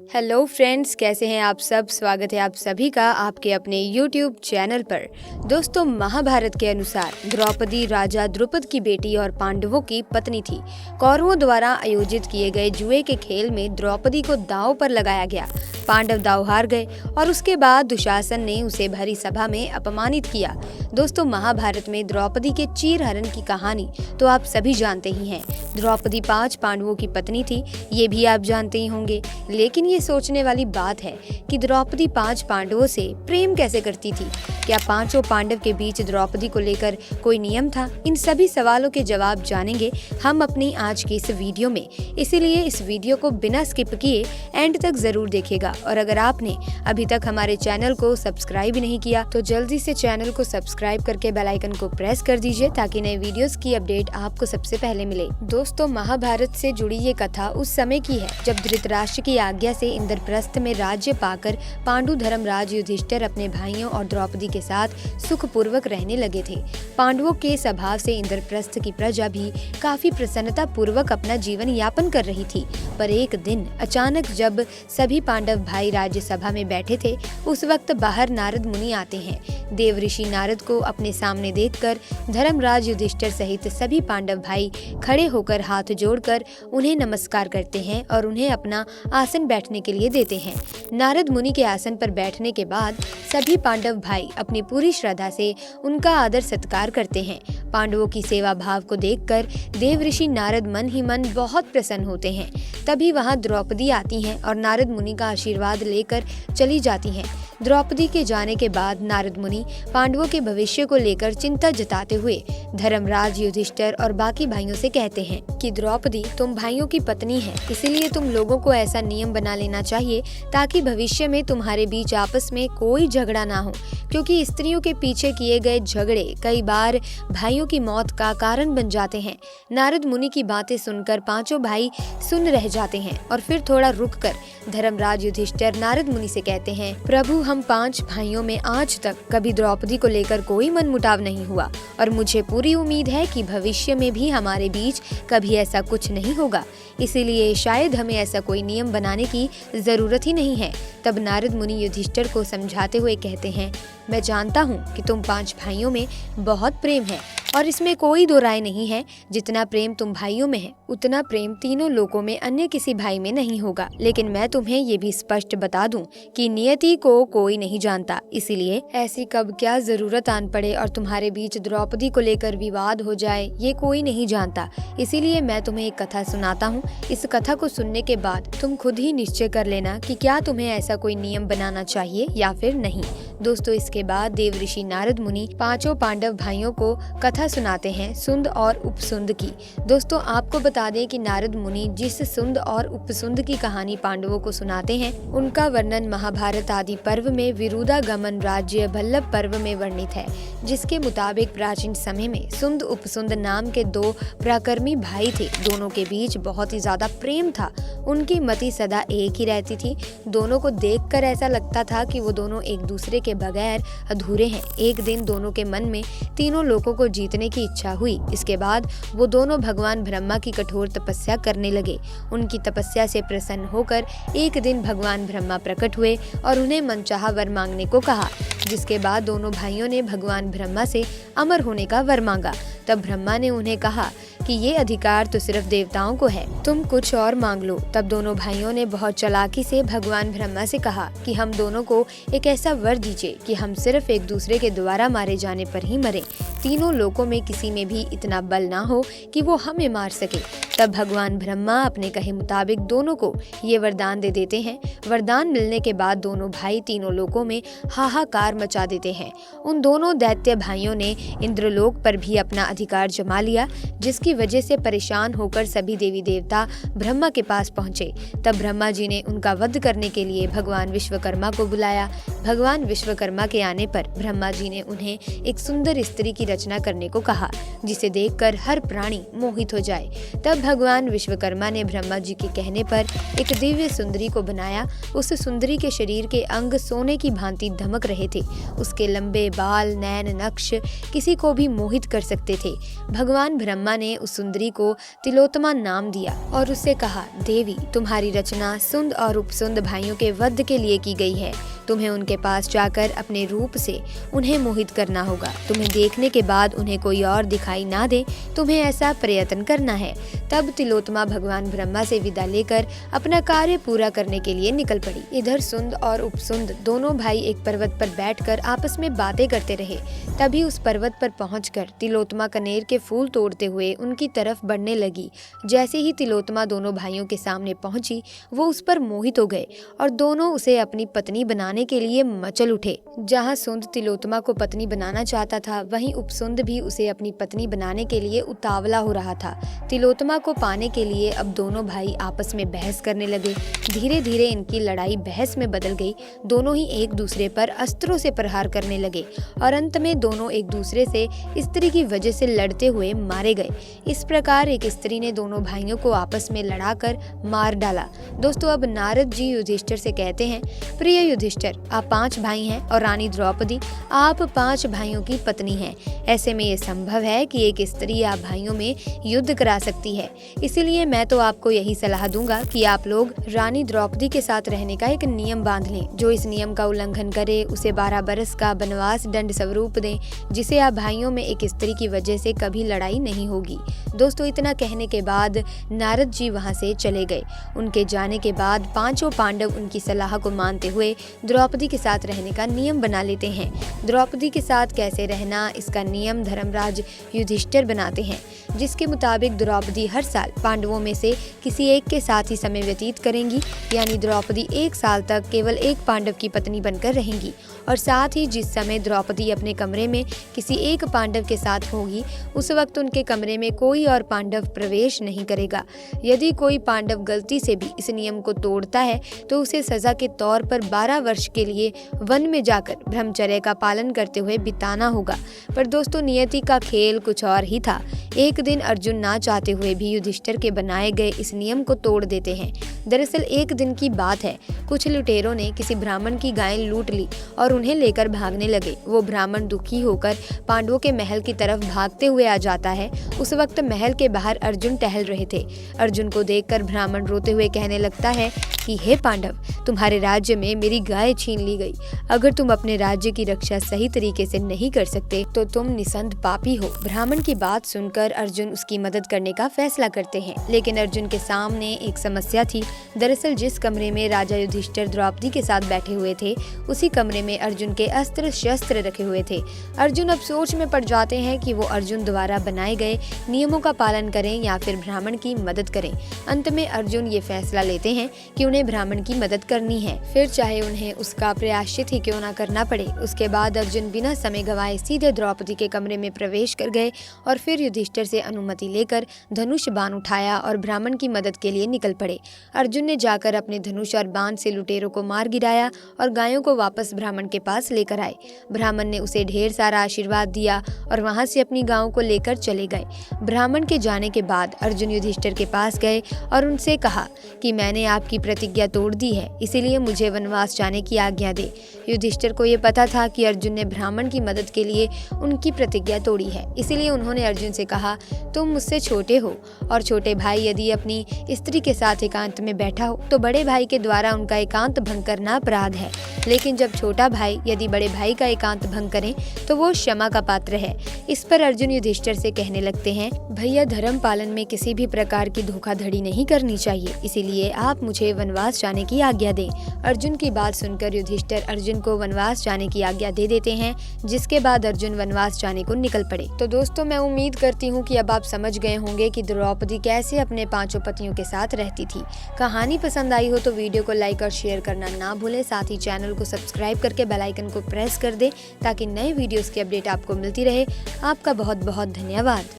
Hello friends, कैसे हैं आप सब। स्वागत है आप सभी का आपके अपने यूट्यूब चैनल पर। दोस्तों, महाभारत के अनुसार द्रौपदी राजा द्रुपद की बेटी और पांडवों की पत्नी थी। कौरवों द्वारा आयोजित किए गए जुए के खेल में द्रौपदी को दांव पर लगाया गया। पांडव दांव हार गए और उसके बाद दुशासन ने उसे भरी सभा में अपमानित किया। दोस्तों, महाभारत में द्रौपदी के चीरहरण की कहानी तो आप सभी जानते ही हैं। द्रौपदी 5 पांडवों की पत्नी थी, ये भी आप जानते ही होंगे। लेकिन ये सोचने वाली बात है कि द्रौपदी 5 पांडवों से प्रेम कैसे करती थी। क्या पांचों पांडव के बीच द्रौपदी को लेकर कोई नियम था? इन सभी सवालों के जवाब जानेंगे हम अपनी आज की इस वीडियो में। इसीलिए इस वीडियो को बिना स्किप किए एंड तक जरूर देखिएगा। और अगर आपने अभी तक हमारे चैनल को सब्सक्राइब नहीं किया तो जल्दी से चैनल को सब्सक्राइब करके बेल आइकन को प्रेस कर दीजिए ताकि नए वीडियोस की अपडेट आपको सबसे पहले मिले। दोस्तों, महाभारत से जुड़ी ये कथा उस समय की है जब धृतराष्ट्र की आज्ञा से इंद्रप्रस्थ में राज्य पाकर पांडु धर्मराज युधिष्ठिर अपने भाइयों और द्रौपदी के साथ सुखपूर्वक रहने लगे थे। पांडवों के स्वभाव से इंद्रप्रस्थ की प्रजा भी काफी प्रसन्नता पूर्वक अपना जीवन यापन कर रही थी। पर एक दिन अचानक जब सभी पांडव भाई राज्यसभा में बैठे थे, उस वक्त बाहर नारद मुनि आते हैं। देव ऋषि नारद को अपने सामने देखकर धर्मराज युधिष्ठिर सहित सभी पांडव भाई खड़े होकर हाथ जोड़कर उन्हें नमस्कार करते हैं और उन्हें अपना आसन बैठने के लिए देते हैं। नारद मुनि के आसन पर बैठने के बाद सभी पांडव भाई अपनी पूरी श्रद्धा से उनका आदर सत्कार करते हैं। पांडवों की सेवा भाव को देखकर देव ऋषि नारद मन ही मन बहुत प्रसन्न होते हैं। तभी वहां द्रौपदी आती हैं और नारद मुनि का आशीर्वाद लेकर चली जाती हैं। द्रौपदी के जाने के बाद नारद मुनि पांडवों के भविष्य को लेकर चिंता जताते हुए धर्मराज युधिष्ठिर और बाकी भाइयों से कहते हैं कि द्रौपदी, तुम भाइयों की पत्नी है, इसीलिए तुम लोगों को ऐसा नियम बना लेना चाहिए ताकि भविष्य में तुम्हारे बीच आपस में कोई झगड़ा ना हो, क्योंकि स्त्रियों के पीछे किए गए झगड़े कई बार भाइयों की मौत का कारण बन जाते हैं। नारद मुनि की बातें सुनकर पांचों भाई सुन रह जाते हैं और फिर थोड़ा रुककर धर्मराज युधिष्ठिर नारद मुनि से कहते हैं, प्रभु, हम 5 भाइयों में आज तक कभी द्रौपदी को लेकर कोई मनमुटाव नहीं हुआ और मुझे पूरी उम्मीद है कि भविष्य में भी हमारे बीच कभी ऐसा कुछ नहीं होगा। इसीलिए शायद हमें ऐसा कोई नियम बनाने की जरूरत ही नहीं है। तब नारद मुनि युधिष्ठिर को समझाते हुए कहते हैं, मैं जानता हूँ कि तुम 5 भाइयों में बहुत प्रेम है और इसमें कोई दो राय नहीं है। जितना प्रेम तुम भाइयों में है उतना प्रेम तीनों लोकों में अन्य किसी भाई में नहीं होगा। लेकिन मैं तुम्हें ये भी स्पष्ट बता दूं कि नियति को कोई नहीं जानता, इसीलिए ऐसी कब क्या जरूरत आन पड़े और तुम्हारे बीच द्रौपदी को लेकर विवाद हो जाए, ये कोई नहीं जानता। इसीलिए मैं तुम्हें एक कथा सुनाता हूँ। इस कथा को सुनने के बाद तुम खुद ही निश्चय कर लेना कि क्या तुम्हें ऐसा कोई नियम बनाना चाहिए या फिर नहीं। दोस्तों, इसके बाद देव ऋषि नारद मुनि 5 पांडव भाइयों को कथा सुनाते हैं सुंद और उपसुंद की। दोस्तों, आपको बता दें कि नारद मुनि जिस सुंद और उपसुंद की कहानी पांडवों को सुनाते हैं, उनका वर्णन महाभारत आदि पर्व में विरुदागमन राज्य भल्लभ पर्व में वर्णित है, जिसके मुताबिक प्राचीन समय में सुंद उपसुंद नाम के 2 पराक्रमी भाई थे। दोनों के बीच बहुत ही ज्यादा प्रेम था। उनकी मति सदा एक ही रहती थी। दोनों को देखकर ऐसा लगता था कि वो दोनों एक दूसरे के बगैर अधूरे हैं। एक दिन दोनों के मन में तीनों लोगों को जीतने की इच्छा हुई। इसके बाद वो दोनों भगवान ब्रह्मा की कठोर तपस्या करने लगे। उनकी तपस्या से प्रसन्न होकर एक दिन भगवान ब्रह्मा प्रकट हुए और उन्हें मनचाहा वर मांगने को कहा, जिसके बाद दोनों भाइयों ने भगवान ब्रह्मा से अमर होने का वर मांगा। तब ब्रह्मा ने उन्हें कहा कि ये अधिकार तो सिर्फ देवताओं को है, तुम कुछ और मांग लो। तब दोनों भाइयों ने बहुत चालाकी से भगवान ब्रह्मा से कहा कि हम दोनों को एक ऐसा वर दीजिए कि हम सिर्फ एक दूसरे के द्वारा मारे जाने पर ही मरे। तीनों लोकों में किसी में भी इतना बल ना हो कि वो हमें मार सके। तब भगवान ब्रह्मा अपने कहे मुताबिक दोनों को ये वरदान दे देते हैं। वरदान मिलने के बाद दोनों भाई तीनों लोकों में हाहाकार मचा देते हैं। उन दोनों दैत्य भाइयों ने इंद्रलोक पर भी अपना अधिकार जमा लिया, जिसकी वजह से परेशान होकर सभी देवी देवता ब्रह्मा के पास पहुंचे। तब ब्रह्मा जी ने उनका वध करने के लिए भगवान विश्वकर्मा को बुलाया। भगवान विश्वकर्मा के आने पर ब्रह्मा जी ने उन्हें एक सुंदर स्त्री की रचना करने को कहा, जिसे देखकर हर प्राणी मोहित हो जाए। तब भगवान विश्वकर्मा ने ब्रह्मा जी के कहने पर एक दिव्य सुंदरी को बनाया। उस सुंदरी के शरीर के अंग सोने की भांति धमक रहे थे। उसके लंबे बाल, नैन नक्श किसी को भी मोहित कर सकते थे। भगवान ब्रह्मा ने उस सुंदरी को तिलोत्तमा नाम दिया और उससे कहा, देवी, तुम्हारी रचना सुंद और उपसुंद भाइयों के वध के लिए की गई है। तुम्हें उनके पास जाकर अपने रूप से उन्हें मोहित करना होगा। तुम्हें देखने के बाद उन्हें कोई और दिखाई ना दे, तुम्हें ऐसा प्रयत्न करना है। तब तिलोत्तमा भगवान ब्रह्मा से विदा लेकर अपना कार्य पूरा करने के लिए निकल पड़ी। इधर सुंद और उपसुंद दोनों भाई एक पर्वत पर बैठकर आपस में बातें करते रहे। तभी उस पर्वत पर पहुंचकर तिलोत्तमा कनेर के फूल तोड़ते हुए उनकी तरफ बढ़ने लगी। जैसे ही तिलोत्तमा दोनों भाइयों के सामने पहुंची, वो उस पर मोहित हो गए और दोनों उसे अपनी पत्नी बनाने के लिए मचल उठे। जहां सुंद तिलोत्तमा को पत्नी बनाना चाहता था, वहीं उपसुंद भी उसे अपनी पत्नी बनाने के लिए उतावला हो रहा था। तिलोत्तमा को पाने के लिए अब दोनों भाई आपस में बहस करने लगे। धीरे धीरे इनकी लड़ाई बहस में बदल गई। दोनों ही एक दूसरे पर अस्त्रों से प्रहार करने लगे और अंत में दोनों एक दूसरे से स्त्री की वजह से लड़ते हुए मारे गए। इस प्रकार एक स्त्री ने दोनों भाइयों को आपस में लड़ाकर मार डाला। दोस्तों, अब नारद जी युधिष्ठिर से कहते हैं, प्रिय युधिष्ठिर, आप 5 भाई हैं और रानी द्रौपदी आप 5 भाइयों की पत्नी हैं। ऐसे में ये संभव है कि एक स्त्री आप भाइयों में युद्ध करा सकती है। इसीलिए मैं तो आपको यही सलाह दूंगा कि आप लोग रानी द्रौपदी के साथ रहने का एक नियम बांध लें। जो इस नियम का उल्लंघन करे उसे 12 बरस का वनवास दंड स्वरूप दें, जिसे आप भाइयों में एक स्त्री की वजह से कभी लड़ाई नहीं होगी। दोस्तों, इतना कहने के बाद नारद जी वहां से चले गए। उनके जाने के बाद 5 पांडव उनकी सलाह को मानते हुए द्रौपदी के साथ रहने का नियम बना लेते हैं। द्रौपदी के साथ कैसे रहना, इसका नियम धर्मराज युधिष्ठिर बनाते हैं, जिसके मुताबिक द्रौपदी हर साल पांडवों में से किसी एक के साथ ही समय व्यतीत करेंगी। यानी द्रौपदी 1 साल तक केवल एक पांडव की पत्नी बनकर रहेंगी और साथ ही जिस समय द्रौपदी अपने कमरे में किसी एक पांडव के साथ होगी, उस वक्त उनके कमरे में कोई और पांडव प्रवेश नहीं करेगा। यदि कोई पांडव गलती से भी इस नियम को तोड़ता है तो उसे सजा के तौर पर 12 वर्ष के लिए वन में जाकर ब्रह्मचर्य का पालन करते हुए बिताना होगा। पर दोस्तों, नियति का खेल कुछ और ही था। एक दिन अर्जुन ना चाहते हुए भी युधिष्ठिर के बनाए गए इस नियम को तोड़ देते हैं। दरअसल एक दिन की बात है, कुछ लुटेरों ने किसी ब्राह्मण की गाय लूट ली और उन्हें लेकर भागने लगे। वो ब्राह्मण दुखी होकर पांडवों के महल की तरफ भागते हुए आ जाता है। उस वक्त महल के बाहर अर्जुन टहल रहे थे। अर्जुन को देखकर ब्राह्मण रोते हुए कहने लगता है कि हे पांडव, तुम्हारे राज्य में मेरी गाय छीन ली गई। अगर तुम अपने राज्य की रक्षा सही तरीके से नहीं कर सकते तो तुम निसंद पापी हो। ब्राह्मण की बात सुनकर अर्जुन उसकी मदद करने का फैसला करते हैं, लेकिन अर्जुन के सामने एक समस्या थी। दरअसल जिस कमरे में राजा युधिष्ठिर द्रौपदी के साथ बैठे हुए थे, उसी कमरे में अर्जुन के अस्त्र शस्त्र रखे हुए थे। अर्जुन अब सोच में पड़ जाते हैं कि वो अर्जुन द्वारा बनाए गए नियमों का पालन करें या फिर ब्राह्मण की मदद करें। अंत में अर्जुन ये फैसला लेते हैं कि उन्हें ब्राह्मण की मदद करनी है, फिर चाहे उन्हें उसका प्रायश्चित ही क्यों ना करना पड़े। उसके बाद अर्जुन बिना समय गवाए सीधे द्रौपदी के कमरे में प्रवेश कर गए और फिर युधिष्ठिर से अनुमति लेकर धनुष बाण उठाया और ब्राह्मण की मदद के लिए निकल पड़े। अर्जुन ने जाकर अपने धनुष और बाण से लुटेरों को मार गिराया और गायों को वापस ब्राह्मण के पास लेकर आए। ब्राह्मण ने उसे ढेर सारा आशीर्वाद दिया और वहां से अपनी गायों को लेकर चले गए। ब्राह्मण के जाने के बाद अर्जुन युधिष्ठिर के पास गए और उनसे कहा कि मैंने आपकी प्रतिज्ञा तोड़ दी है, इसीलिए मुझे वनवास जाने की आज्ञा दे। युधिष्ठिर को ये पता था कि अर्जुन ने ब्राह्मण की मदद के लिए उनकी प्रतिज्ञा तोड़ी है, इसीलिए उन्होंने अर्जुन से कहा, तुम मुझसे छोटे हो और छोटे भाई यदि अपनी स्त्री के साथ एकांत में बैठा हो तो बड़े भाई के द्वारा उनका एकांत भंग करना अपराध है। लेकिन जब छोटा भाई यदि बड़े भाई का एकांत भंग करे तो वो क्षमा का पात्र है। इस पर अर्जुन युधिष्ठिर से कहने लगते हैं, भैया, धर्म पालन में किसी भी प्रकार की धोखाधड़ी नहीं करनी चाहिए, इसीलिए आप मुझे वनवास जाने की आज्ञा दें। अर्जुन की बात सुनकर युधिष्ठिर अर्जुन को वनवास जाने की आज्ञा दे देते हैं, जिसके बाद अर्जुन वनवास जाने को निकल पड़े। तो दोस्तों, मैं उम्मीद करती हूँ कि अब आप समझ गए होंगे कि द्रौपदी कैसे अपने 5 पतियों के साथ रहती थी। कहानी पसंद आई हो तो वीडियो को लाइक और शेयर करना ना भूलें। साथ ही चैनल को सब्सक्राइब करके बेल आइकन को प्रेस कर दें ताकि नए वीडियोस की अपडेट आपको मिलती रहे। आपका बहुत बहुत धन्यवाद।